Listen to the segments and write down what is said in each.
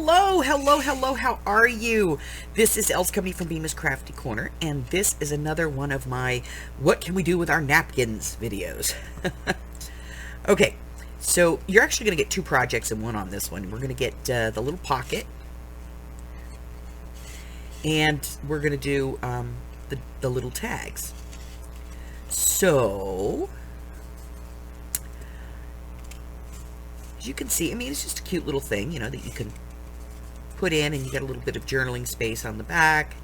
Hello, hello, hello, how are you? This is Elle's Company from Bemis Crafty Corner, and this is another one of my What Can We Do With Our Napkins videos. Okay, so you're actually going to get two projects in one on this one. We're going to get the little pocket, and we're going to do the little tags. So, as you can see, I mean, it's just a cute little thing, you know, that you can put in, and you get a little bit of journaling space on the back.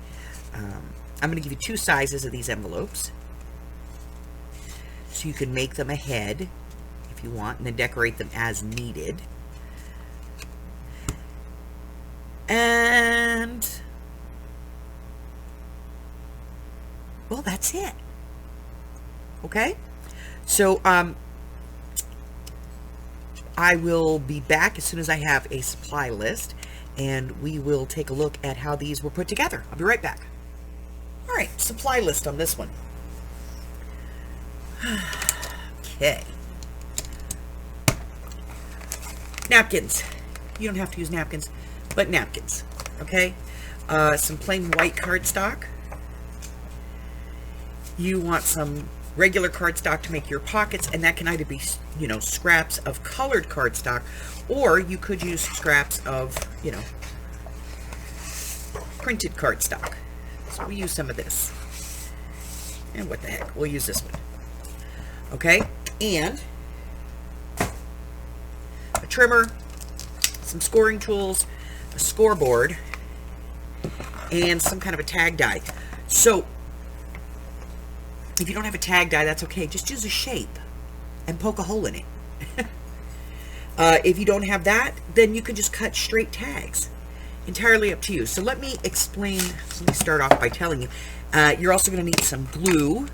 I'm going to give you two sizes of these envelopes, so you can make them ahead if you want, and then decorate them as needed. And, well, that's it. Okay? So, I will be back as soon as I have a supply list, and we will take a look at how these were put together. I'll be right back. All right, supply list on this one. Okay. Napkins. You don't have to use napkins, but napkins. Okay? Some plain white cardstock. You want some regular cardstock to make your pockets, and that can either be, you know, scraps of colored cardstock, or you could use scraps of, you know, printed cardstock. So we use some of this. And what the heck, we'll use this one. Okay, and a trimmer, some scoring tools, a scoreboard, and some kind of a tag die. So if you don't have a tag die, that's okay. Just use a shape and poke a hole in it. If you don't have that, then you can just cut straight tags. Entirely up to you. So let me explain. Let me start off by telling you. You're also going to need some glue.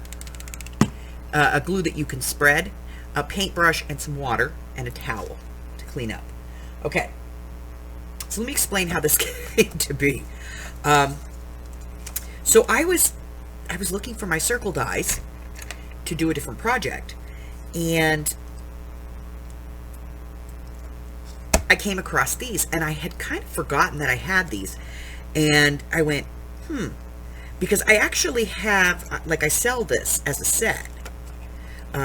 A glue that you can spread, a paintbrush, and some water, and a towel to clean up. Okay. So let me explain how this came to be. So I was looking for my circle dies to do a different project, and I came across these, and I had kind of forgotten that I had these, and I went, because I actually have, like, I sell this as a set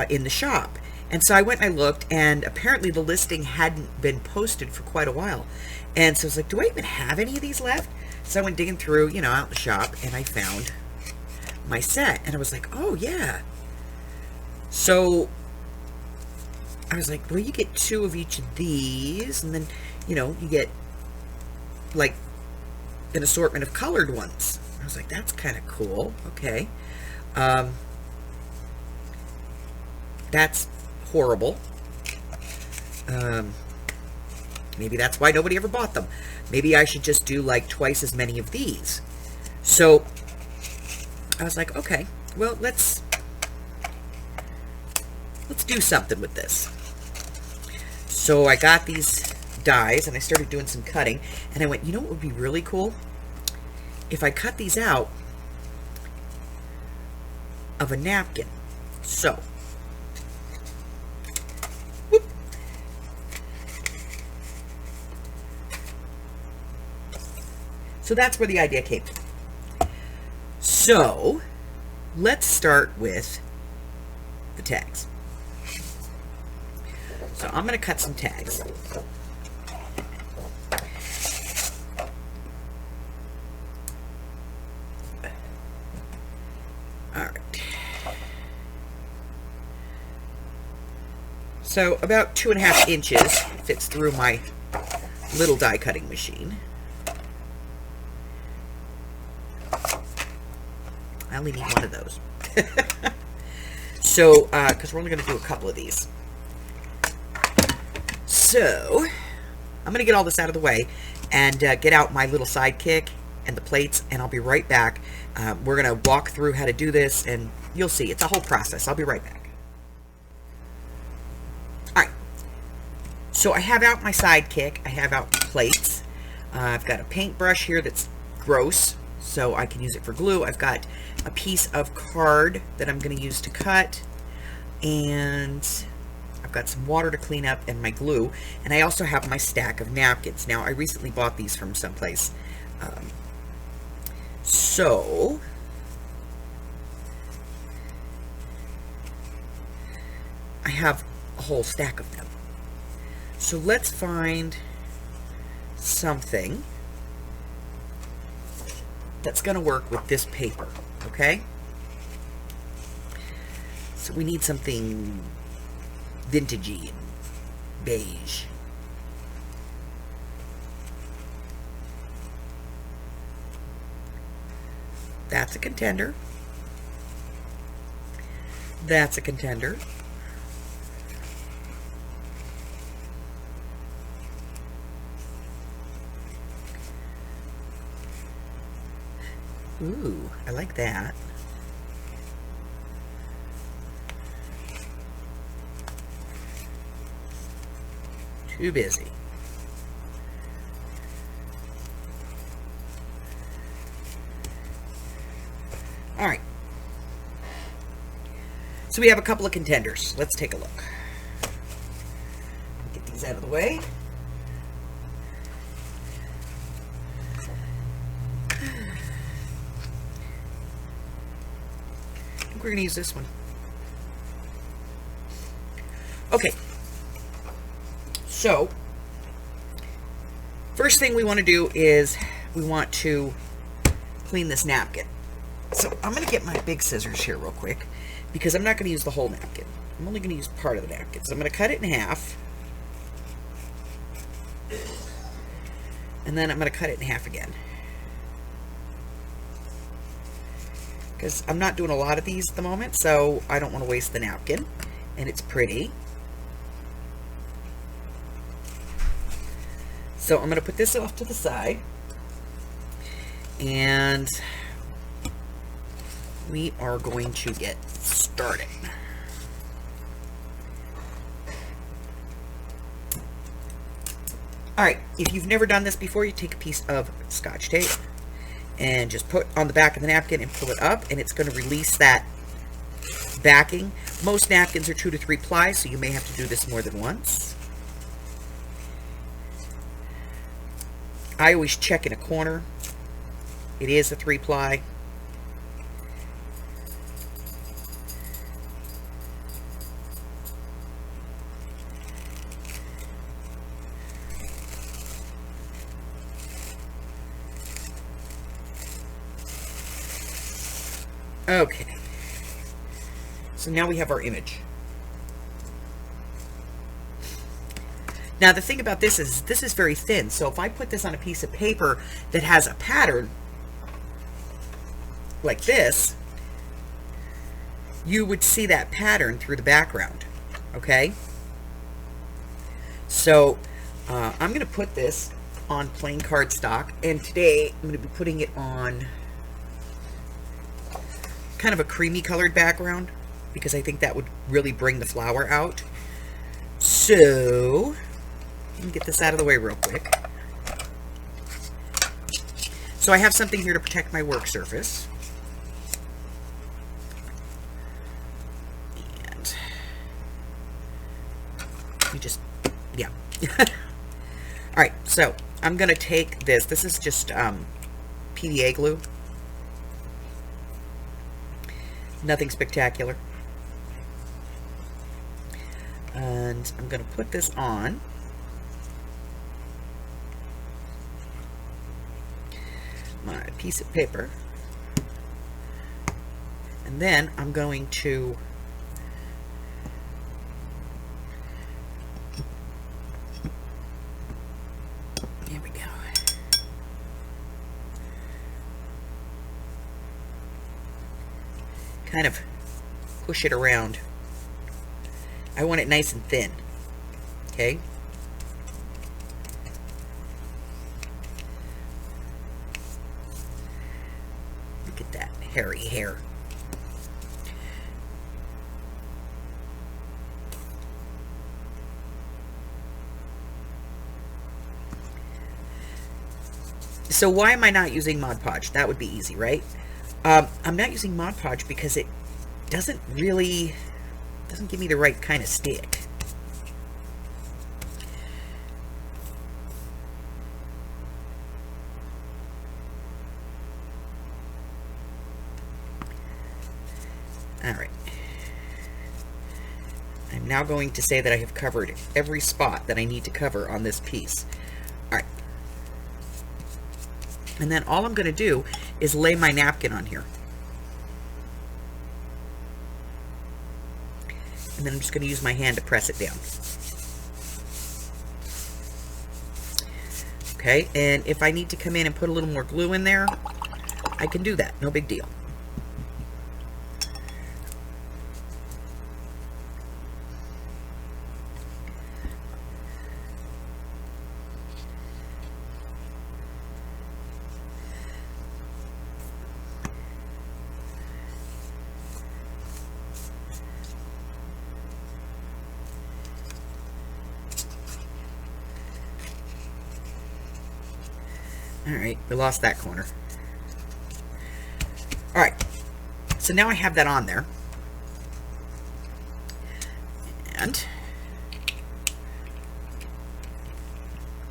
in the shop, and so I went and I looked, and apparently the listing hadn't been posted for quite a while, and so I was like, do I even have any of these left? So I went digging through, you know, out in the shop, and I found my set, and I was like, oh yeah. So I was like, well, you get two of each of these, and then, you know, you get like an assortment of colored ones. I was like, that's kind of cool. Okay. That's horrible. Maybe that's why nobody ever bought them. Maybe I should just do like twice as many of these. So I was like, okay, well, let's do something with this. So I got these dies, and I started doing some cutting, and I went, you know what would be really cool? If I cut these out of a napkin. So, whoop. So that's where the idea came from. So, let's start with the tags. So I'm going to cut some tags. All right. So about 2.5 inches fits through my little die cutting machine. I only need one of those. So, because we're only going to do a couple of these. So, I'm going to get all this out of the way and get out my little sidekick and the plates, and I'll be right back. We're going to walk through how to do this, and you'll see. It's a whole process. I'll be right back. All right. So, I have out my sidekick. I have out the plates. I've got a paintbrush here that's gross, so I can use it for glue. I've got a piece of card that I'm going to use to cut, and I've got some water to clean up and my glue, and I also have my stack of napkins. Now, I recently bought these from someplace. So, I have a whole stack of them. So let's find something that's going to work with this paper, okay? So we need something vintagey and beige. That's a contender. That's a contender. Ooh, I like that. Too busy. All right. So we have a couple of contenders. Let's take a look. Get these out of the way. We're going to use this one. Okay. So, first thing we want to do is we want to clean this napkin. So, I'm going to get my big scissors here real quick because I'm not going to use the whole napkin. I'm only going to use part of the napkin. So, I'm going to cut it in half. And then I'm going to cut it in half again. Because I'm not doing a lot of these at the moment, so I don't want to waste the napkin. And it's pretty. So I'm going to put this off to the side. And we are going to get started. Alright, if you've never done this before, you take a piece of Scotch tape and just put on the back of the napkin and pull it up, and it's going to release that backing. Most napkins are 2 to 3 ply, so you may have to do this more than once. I always check in a corner. It is a 3 ply. Okay, so now we have our image. Now the thing about this is very thin, so if I put this on a piece of paper that has a pattern like this, you would see that pattern through the background, okay? So I'm going to put this on plain cardstock, and today I'm going to be putting it on kind of a creamy colored background because I think that would really bring the flower out. So let me get this out of the way real quick. So I have something here to protect my work surface. And you just, yeah. Alright, so I'm going to take this. This is just PVA glue. Nothing spectacular. And I'm going to put this on. My piece of paper. And then I'm going to there we go. Kind of push it around. I want it nice and thin. Okay? Look at that hairy hair. So why am I not using Mod Podge? That would be easy, right? I'm not using Mod Podge because it doesn't give me the right kind of stick. I'm now going to say that I have covered every spot that I need to cover on this piece. All right. And then all I'm going to do is lay my napkin on here. And then I'm just going to use my hand to press it down. Okay, and if I need to come in and put a little more glue in there, I can do that. No big deal. All right, we lost that corner. All right, so now I have that on there. And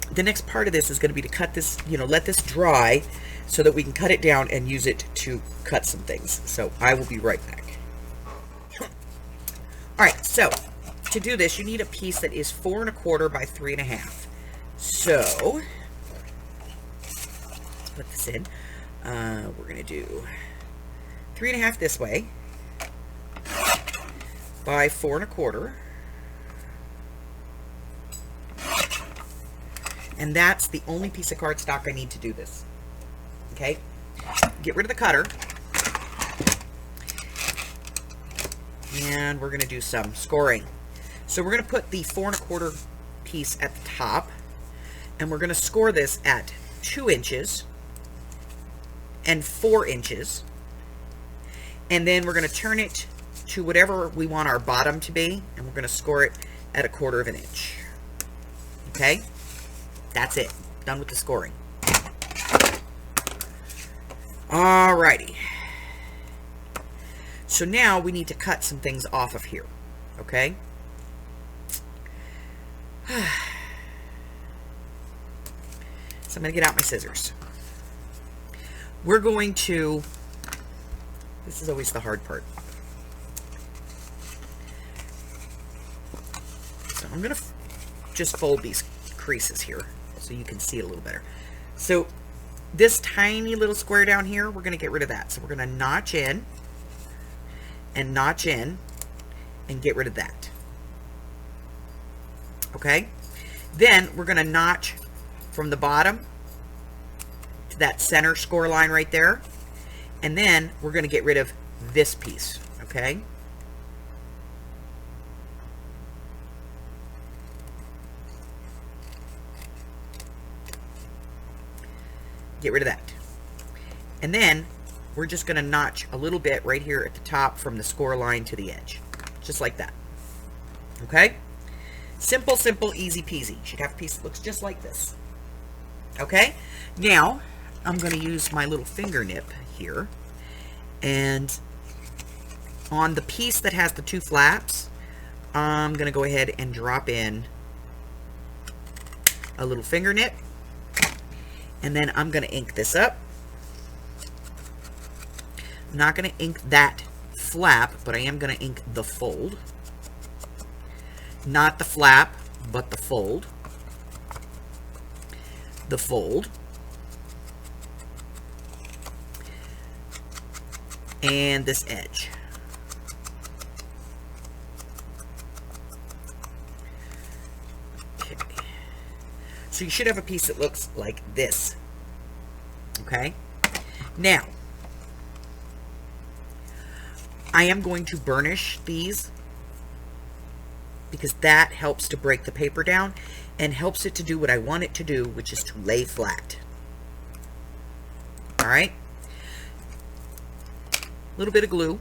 the next part of this is going to be to cut this, let this dry so that we can cut it down and use it to cut some things. So I will be right back. All right, so to do this, you need a piece that is 4 1/4 by 3 1/2. So put this in. We're going to do 3 1/2 this way by 4 1/4. And that's the only piece of cardstock I need to do this. Okay? Get rid of the cutter. And we're going to do some scoring. So we're going to put the 4 1/4 piece at the top. And we're going to score this at 2 inches. And 4 inches, and then we're going to turn it to whatever we want our bottom to be, and we're going to score it at 1/4 of an inch. Okay, that's it. Done with the scoring. Alrighty. So now we need to cut some things off of here. Okay. So I'm going to get out my scissors. We're going to, this is always the hard part. So I'm going to just fold these creases here so you can see it a little better. So this tiny little square down here, we're going to get rid of that. So we're going to notch in and get rid of that. Okay? Then we're going to notch from the bottom to that center score line right there. And then we're going to get rid of this piece. Okay? Get rid of that. And then we're just going to notch a little bit right here at the top from the score line to the edge. Just like that. Okay? Simple, simple, easy peasy. You should have a piece that looks just like this. Okay? Now, I'm going to use my little finger nip here. And on the piece that has the two flaps, I'm going to go ahead and drop in a little finger nip. And then I'm going to ink this up. I'm not going to ink that flap, but I am going to ink the fold. Not the flap, but the fold. The fold. And this edge. Okay. So you should have a piece that looks like this. Okay? Now, I am going to burnish these because that helps to break the paper down and helps it to do what I want it to do, which is to lay flat. Alright? A little bit of glue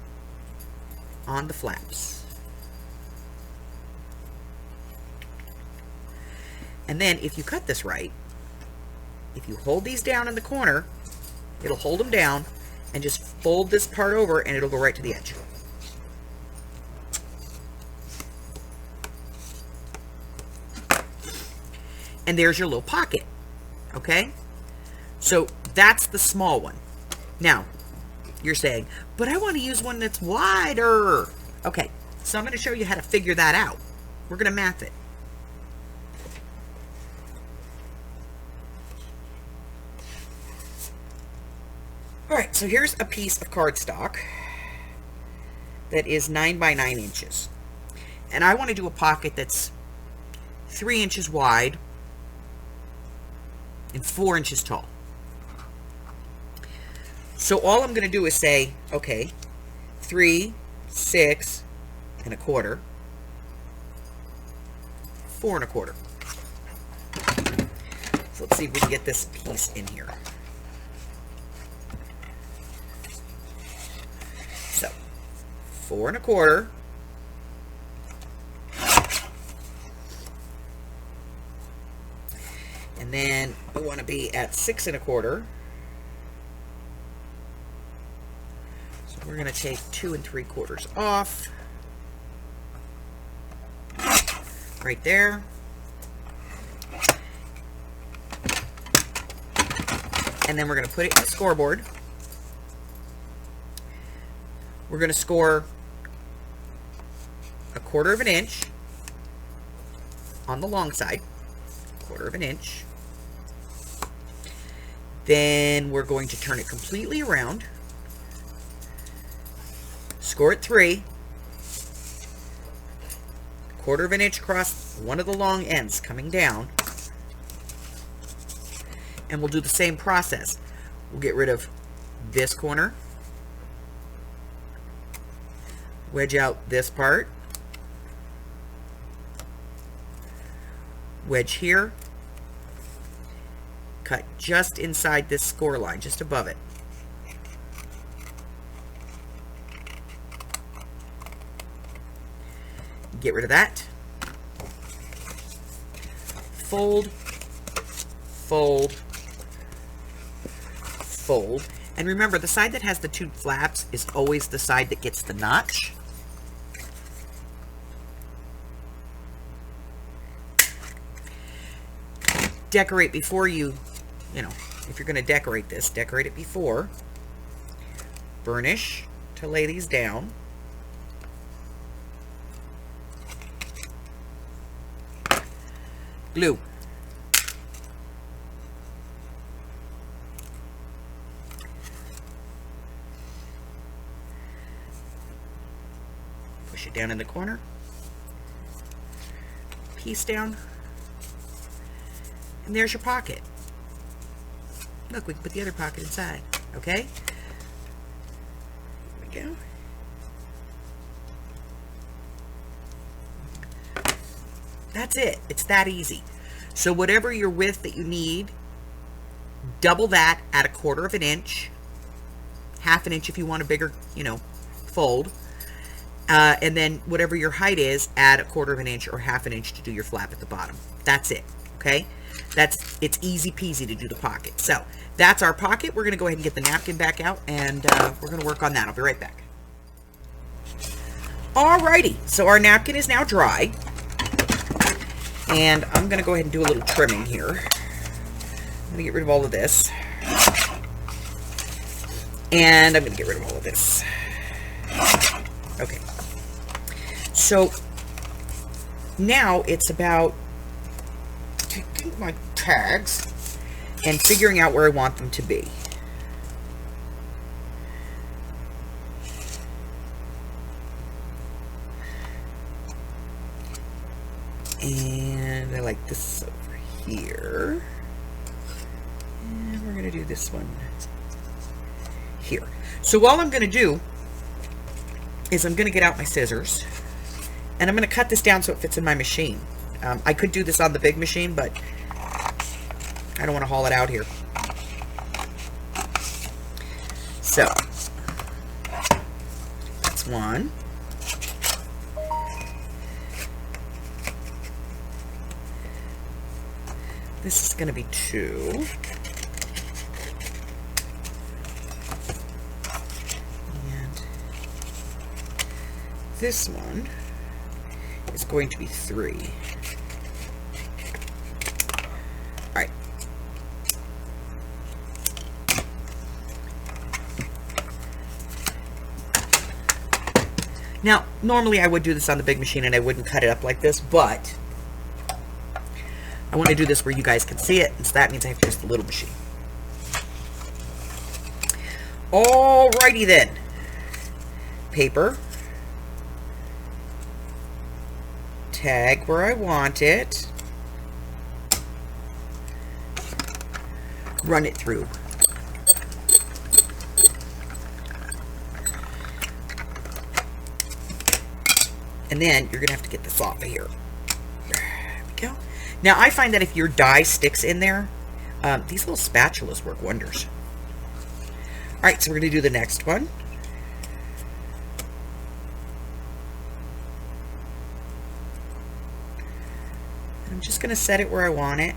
on the flaps. And then if you cut this right, if you hold these down in the corner, it'll hold them down, and just fold this part over and it'll go right to the edge. And there's your little pocket. Okay? So that's the small one. Now, you're saying, but I want to use one that's wider. Okay, So I'm going to show you how to figure that out. We're going to math it. All right, so here's a piece of cardstock that is 9 by 9 inches. And I want to do a pocket that's 3 inches wide and 4 inches tall. So all I'm going to do is say, okay, 3, 6 and a quarter, 4 and a quarter. So let's see if we can get this piece in here. So 4 and a quarter, and then we want to be at 6 and a quarter. So we're going to take 2 3/4 off right there. And then we're going to put it in the scoreboard. We're going to score 1/4 of an inch on the long side, 1/4 of an inch. Then we're going to turn it completely around, score it 3, 1/4 of an inch across one of the long ends coming down, and we'll do the same process. We'll get rid of this corner, wedge out this part, wedge here, cut just inside this score line, just above it. Get rid of that. Fold, fold, fold. And remember, the side that has the 2 flaps is always the side that gets the notch. Decorate before you know, if you're going to decorate this, decorate it before. Burnish to lay these down. Glue. Push it down in the corner. Piece down. And there's your pocket. Look, we can put the other pocket inside. Okay? Here we go. That's it. It's that easy. So whatever your width that you need, double that at 1/4 of an inch, 1/2 inch if you want a bigger, fold. And then whatever your height is, add 1/4 of an inch or 1/2 inch to do your flap at the bottom. That's it. Okay? It's easy peasy to do the pocket. So that's our pocket. We're going to go ahead and get the napkin back out, and we're going to work on that. I'll be right back. Alrighty, so our napkin is now dry, and I'm going to go ahead and do a little trimming here. I'm going to get rid of all of this, and I'm going to get rid of all of this. Okay, so now it's about taking my tags and figuring out where I want them to be. And I like this over here. And we're going to do this one here. So all I'm going to do is I'm going to get out my scissors, and I'm going to cut this down so it fits in my machine. I could do this on the big machine, but I don't want to haul it out here. So, that's one. This is going to be 2. And this one is going to be 3. All right. Now, normally I would do this on the big machine and I wouldn't cut it up like this, but I want to do this where you guys can see it, and so that means I have to use the little machine. Alrighty then. Paper. Tag where I want it. Run it through. And then you're going to have to get this off of here. There we go. Now, I find that if your die sticks in there, these little spatulas work wonders. All right, so we're going to do the next one. I'm just going to set it where I want it.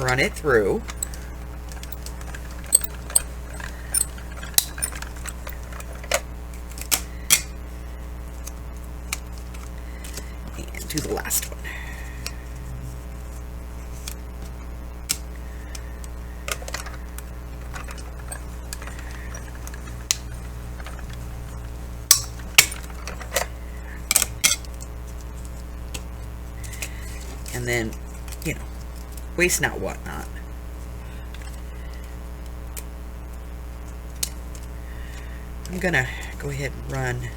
Run it through. And do the last one. And then, you know, waste not, want not. I'm gonna go ahead and run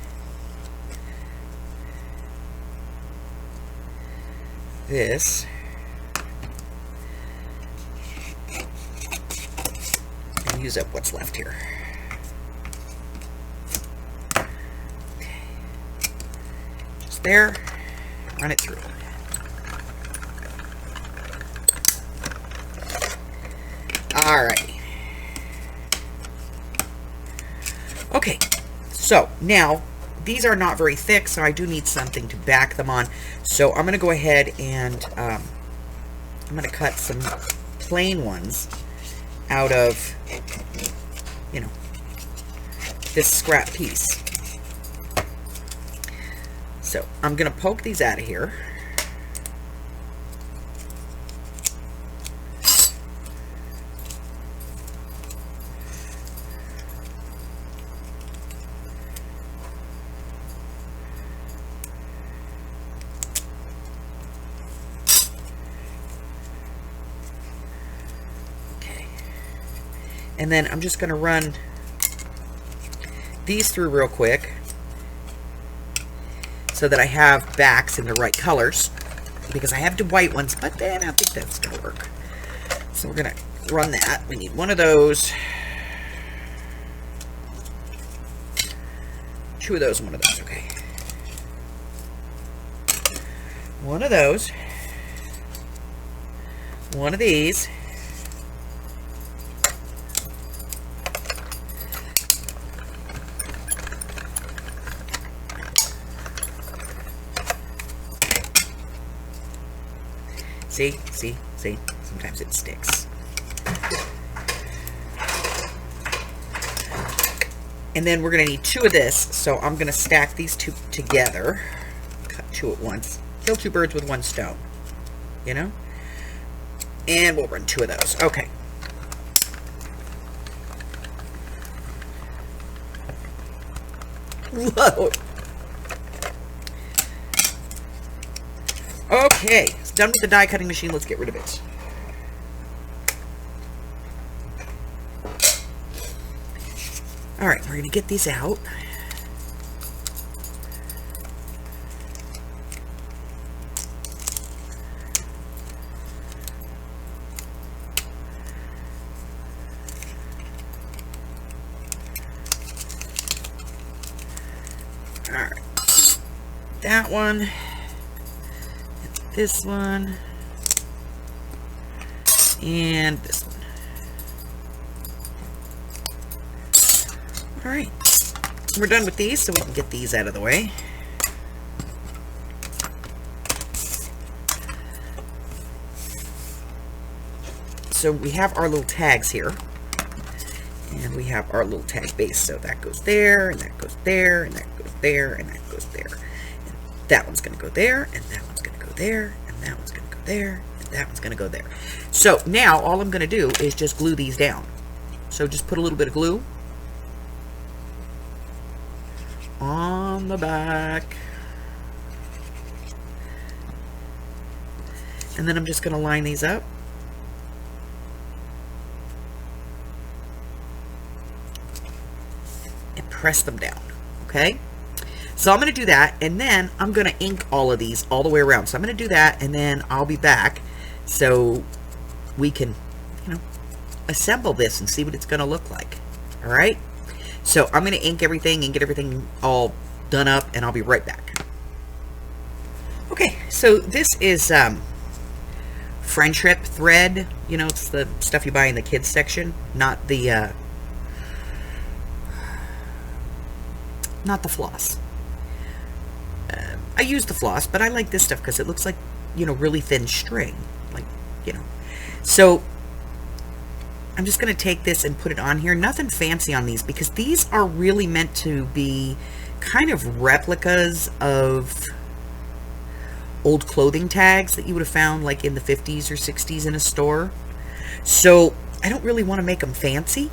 this and use up what's left here. Okay. Just there, run it through. Alright. Okay, so now these are not very thick, so I do need something to back them on. So I'm going to go ahead and I'm going to cut some plain ones out of, you know, this scrap piece. So I'm going to poke these out of here. And then I'm just going to run these through real quick so that I have backs in the right colors, because I have the white ones, but then I don't think that's going to work. So we're going to run that. We need one of those, two of those, and one of those. Okay. One of those, one of these, See? Sometimes it sticks. And then we're going to need two of this, so I'm going to stack these two together. Cut two at once. Kill two birds with one stone. You know? And we'll run two of those. Okay. Whoa! Okay, it's done with the die cutting machine. Let's get rid of it. Alright, we're going to get these out. Alright, that one. This one, and this one. All right, we're done with these, so we can get these out of the way. So we have our little tags here, and we have our little tag base. So that goes there, and that goes there, and that goes there, and that goes there. And that one's going to go there, and that one's going to go there, and that one's going to go there, and that one's going to go there. So now all I'm going to do is just glue these down. So just put a little bit of glue on the back. And then I'm just going to line these up. And press them down. Okay? So I'm going to do that, and then I'm going to ink all of these all the way around. So I'm going to do that, and then I'll be back so we can, you know, assemble this and see what it's going to look like. All right? So I'm going to ink everything and get everything all done up, and I'll be right back. Okay, so this is friendship thread. You know, it's the stuff you buy in the kids section, not the floss. I use the floss, but I like this stuff because it looks like, you know, really thin string. Like, you know. So I'm just going to take this and put it on here. Nothing fancy on these because these are really meant to be kind of replicas of old clothing tags that you would have found like in the 50s or 60s in a store. So I don't really want to make them fancy.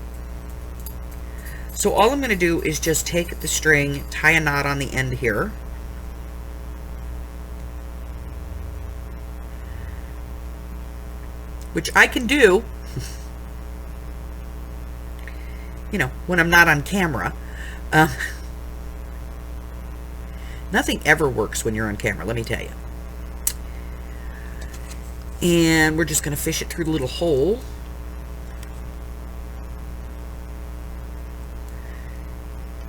So all I'm going to do is just take the string, tie a knot on the end here. Which I can do, you know, when I'm not on camera. Nothing ever works when you're on camera, let me tell you. And we're just going to fish it through the little hole.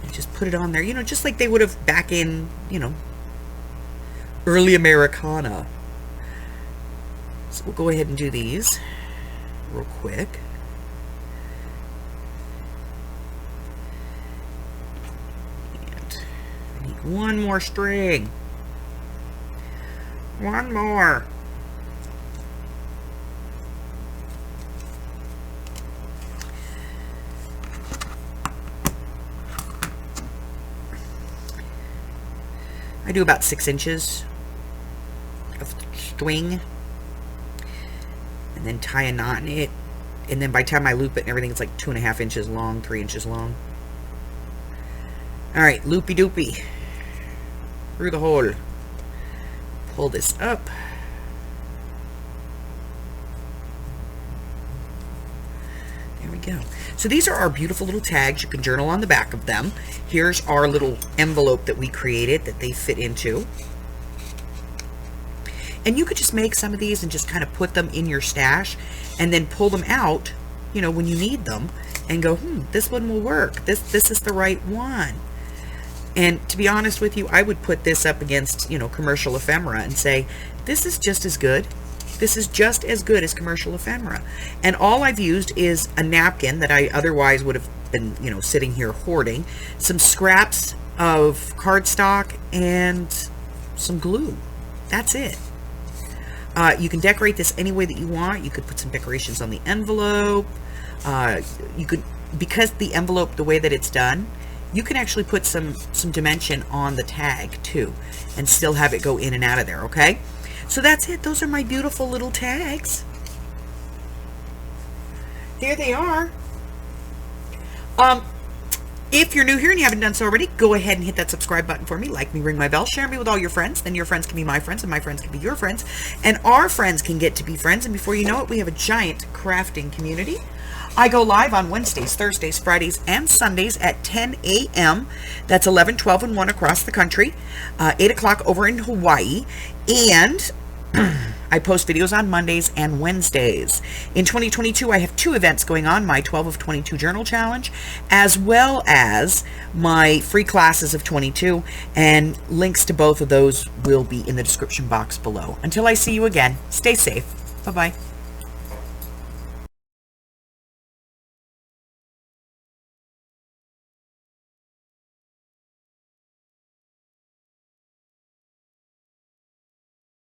And just put it on there, you know, just like they would have back in, you know, early Americana. So we'll go ahead and do these real quick. And I need one more string. One more. I do about 6 inches of string. And then tie a knot in it, and then by the time I loop it and everything, it's like 2.5 inches long, 3 inches long. All right, loopy doopy through the hole. Pull this up. There we go. So these are our beautiful little tags. You can journal on the back of them. Here's our little envelope that we created that they fit into. And you could just make some of these and just kind of put them in your stash and then pull them out, you know, when you need them and go, this one will work. This is the right one. And to be honest with you, I would put this up against, you know, commercial ephemera and say, this is just as good. This is just as good as commercial ephemera. And all I've used is a napkin that I otherwise would have been, you know, sitting here hoarding, some scraps of cardstock, and some glue. That's it. You can decorate this any way that you want. You could put some decorations on the envelope. You could, because the envelope, the way that it's done, you can actually put some dimension on the tag too, and still have it go in and out of there, okay? So that's it. Those are my beautiful little tags. There they are. If you're new here and you haven't done so already, go ahead and hit that subscribe button for me. Like me, ring my bell, share me with all your friends. Then your friends can be my friends, and my friends can be your friends. And our friends can get to be friends. And before you know it, we have a giant crafting community. I go live on Wednesdays, Thursdays, Fridays, and Sundays at 10 a.m. That's 11, 12, and 1 across the country. 8 o'clock over in Hawaii. And I post videos on Mondays and Wednesdays. In 2022, I have 2 events going on, my 12 of 22 journal challenge, as well as my free classes of 22, and links to both of those will be in the description box below. Until I see you again, stay safe. Bye-bye.